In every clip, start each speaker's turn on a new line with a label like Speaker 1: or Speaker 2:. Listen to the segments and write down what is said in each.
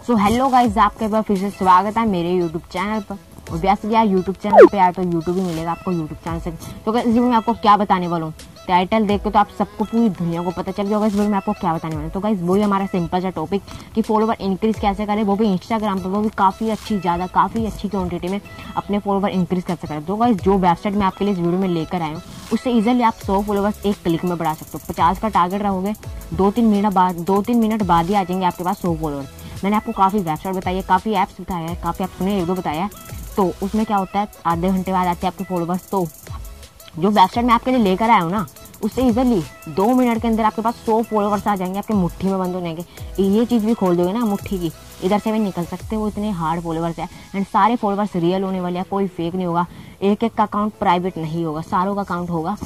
Speaker 1: So hello guys, आपके पास फिर से स्वागत है मेरे यूट्यूब चैनल पर। और वैसे यार यूट्यूब चैनल पे यार तो यूट्यूब ही मिलेगा आपको यूट्यूब चैनल से। तो गाइस इस वीडियो में आपको क्या बताने वाला हूँ, टाइटल देख के तो आप सबको पूरी दुनिया को पता चल गया होगा इस वीडियो में आपको क्या बताने वाला हूँ। तो गाइस वही हमारा सिंपल सा टॉपिक कि फॉलोवर इंक्रीज कैसे करें, वो भी इंस्टाग्राम पर, वो भी काफ़ी अच्छी क्वांटिटी में अपने फॉलोवर इंक्रीज कैसे करें। तो गाइस जो वेबसाइट मैं आपके लिए इस वीडियो में लेकर आया हूँ उससे इजीली आप 100 फॉलोवर्स एक क्लिक में बढ़ा सकते हो। 50 का टारगेट रहोगे, 2-3 मिनट बाद ही आ जाएंगे आपके पास 100 फॉलोवर्स। मैंने आपको काफ़ी वेबसाइट बताई है, काफ़ी ऐप्स बताया है, काफ़ी आपको ने एक दो बताया है। तो उसमें क्या होता है, आधे घंटे बाद आते हैं आपके फॉलोवर्स। तो जो वेबसाइट मैं आपके लिए लेकर आया हूँ ना, उससे इजीली 2 मिनट के अंदर आपके पास 100 फॉलोवर्स आ जाएंगे, आपके मुट्ठी में बंद हो जाएंगे। ये चीज़ भी खोल दोगे ना मुट्ठी की, इधर से भी निकल सकते हो, इतने हार्ड फॉलोवर्स है। एंड सारे फॉलोवर्स रियल होने वाले हैं, कोई फेक नहीं होगा। एक का अकाउंट प्राइवेट नहीं होगा, सारों का अकाउंट होगा,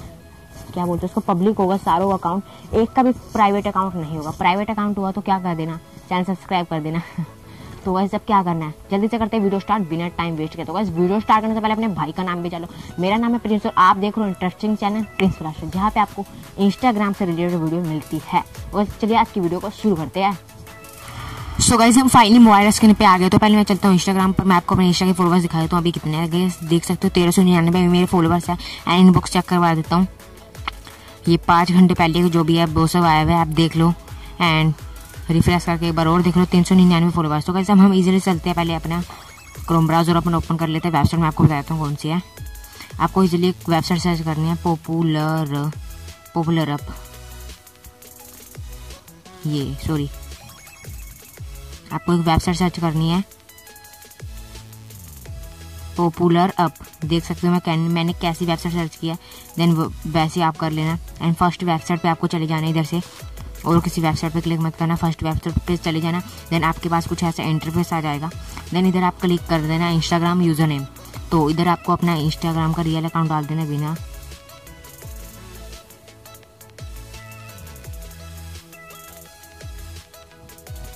Speaker 1: क्या बोलते हैं उसको, पब्लिक होगा सारों का अकाउंट। एक का भी प्राइवेट अकाउंट नहीं होगा। प्राइवेट अकाउंट हुआ तो क्या कर देना, चैनल सब्सक्राइब कर देना। तो वैसे अब क्या करना है, जल्दी से करते हैं वीडियो स्टार्ट बिना टाइम वेस्ट के। तो वैसे वीडियो स्टार्ट करने से पहले अपने भाई का नाम भी चलो। मेरा नाम है प्रिंस और आप देख रहे हो इंटरेस्टिंग चैनल प्रिंसब्लास्टर, जहाँ पे आपको इंस्टाग्राम से रिलेटेड वीडियो मिलती है। और चलिए आज की वीडियो को शुरू करते हैं। सो गाइस हम फाइनली मोबाइल स्क्रीन पे आ गए। तो पहले मैं चलता हूँ इंस्टाग्राम पर, मैं आपको अपने इंस्टा के फॉलोवर्स दिखा देता हूँ अभी कितने हैं। गाइस देख सकते हो 1399 मेरे फॉलोवर्स है। एंड इनबॉक्स चेक करवा देता हूँ, ये 5 घंटे पहले जो भी है वो सब आया हुआ है, आप देख लो। एंड रिफ्रेश करके एक बार और देख लो, 399 फॉलोवर्स। तो कैसे हम इजीली चलते हैं, पहले अपना क्रोम ब्राउजर अपन ओपन कर लेते हैं। वेबसाइट मैं आपको बताता हूँ कौन सी है। आपको इजीली एक वेबसाइट सर्च करनी है, पॉपुलर अप, आपको एक वेबसाइट सर्च करनी है पॉपुलर अप। देख सकते हो मैंने कैसी वेबसाइट सर्च किया, देन वैसे आप कर लेना। एंड फर्स्ट वेबसाइट पे आपको चले जाना इधर से, और किसी वेबसाइट पे क्लिक मत करना, फर्स्ट वेबसाइट पे चले जाना। देन आपके पास कुछ ऐसा इंटरफेस आ जाएगा। देन इधर आप क्लिक कर देना इंस्टाग्राम यूजर नेम। तो इधर आपको अपना इंस्टाग्राम का रियल अकाउंट डाल देना बिना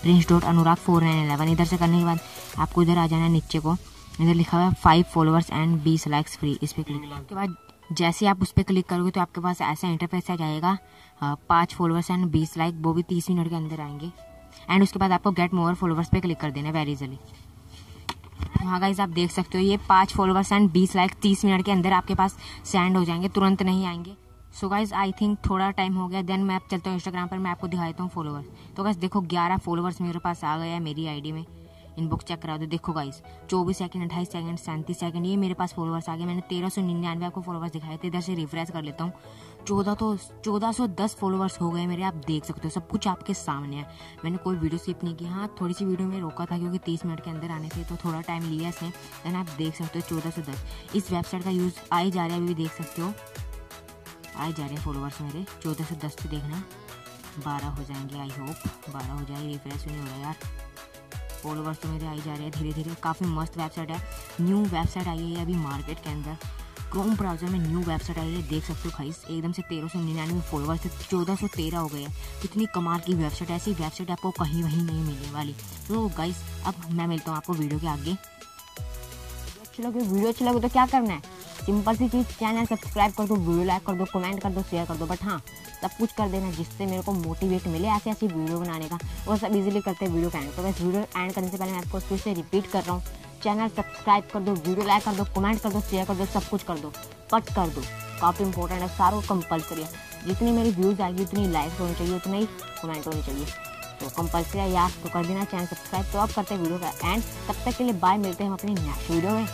Speaker 1: prince.anurag4911। इधर से करने के बाद आपको इधर आ जाना है नीचे को, इधर लिखा हुआ है 5 फॉलोवर्स एंड 20 लाइक्स फ्री। इस पर क्लिक करने के बाद जैसे आप उस पर क्लिक करोगे तो आपके पास ऐसा इंटरफेस आ जाएगा, 5 फॉलोवर्स एंड 20 लाइक, वो भी 30 मिनट के अंदर आएंगे। एंड उसके बाद आपको गेट मोर फॉलोवर्स पे क्लिक कर देना है वेरी इजीली। हाँ गाइस आप देख सकते हो ये 5 फॉलोवर्स एंड 20 लाइक 30 मिनट के अंदर आपके पास सेंड हो जाएंगे, तुरंत नहीं आएंगे। सो गाइस आई थिंक थोड़ा टाइम हो गया। देन मैं अब चलता हूँ इंस्टाग्राम पर, मैं आपको दिखा देता हूँ फॉलोवर्स। तो गाइस देखो 11 फॉलोवर्स मेरे पास आ गए हैं मेरी आईडी में। इनबॉक्स चेक करा दो, देखो गाइस 24 सेकंड, 28 सेकंड, 37 सेकंड, ये मेरे पास फॉलोवर्स आ गए। मैंने 1399 आपको फॉलोवर्स दिखाए थे। इधर से रिफ्रेश कर लेता हूँ, 1410 फॉलोवर्स हो गए मेरे। आप देख सकते हो सब कुछ आपके सामने है, मैंने कोई वीडियो स्किप नहीं की। हाँ थोड़ी सी वीडियो में रोका था क्योंकि 30 मिनट के अंदर आने थे, तो थोड़ा टाइम लिया इसने। देन आप देख सकते हो 1410 इस वेबसाइट का यूज़ आ ही जा रहा है, अभी भी देख सकते हो आ ही जा रहे हैं फॉलोवर्स मेरे। 1410 पे देखना 12 हो जाएंगे, आई होप 12 हो जाए। रिफ्रेश नहीं हो रहा यार, फॉलोवर्स तो मेरे आई जा रहे हैं धीरे धीरे। काफ़ी मस्त वेबसाइट है, न्यू वेबसाइट आई है अभी मार्केट के अंदर, क्रोम ब्राउजर में न्यू वेबसाइट आई है। देख सकते हो गाइस एकदम से 1399 फॉलोवर्स थे 1413 हो गए हैं। कितनी कमाल की वेबसाइट है, ऐसी वेबसाइट आपको कहीं वहीं नहीं मिलने वाली। तो गाइस अब मैं मिलता हूँ आपको वीडियो के आगे। वीडियो अच्छी लगे तो क्या करना है, सिंपल सी चीज़, चैनल सब्सक्राइब कर दो, वीडियो लाइक कर दो, कमेंट कर दो, शेयर कर दो। बट हाँ सब कुछ कर देना जिससे मेरे को मोटिवेट मिले ऐसी ऐसी वीडियो बनाने का। और सब इजीली करते हैं वीडियो का एंड। तो बस वीडियो एंड करने से पहले मैं आपको फिर से रिपीट कर रहा हूँ, चैनल सब्सक्राइब कर दो, वीडियो लाइक कर दो, कमेंट कर दो, शेयर कर दो, सब कुछ कर दो, कट कर दो। काफ़ी इंपॉर्टेंट है, सारों कंपल्सरी है। जितनी मेरी व्यूज़ आएगी उतनी लाइक्स होनी चाहिए, उतना ही कमेंट होनी चाहिए। तो कंपल्सरी है यार, तो कर देना चैनल सब्सक्राइब। तो अब करते हैं वीडियो का एंड, तब तक के लिए बाय, मिलते हैं हम अपनी नेक्स्ट वीडियो में।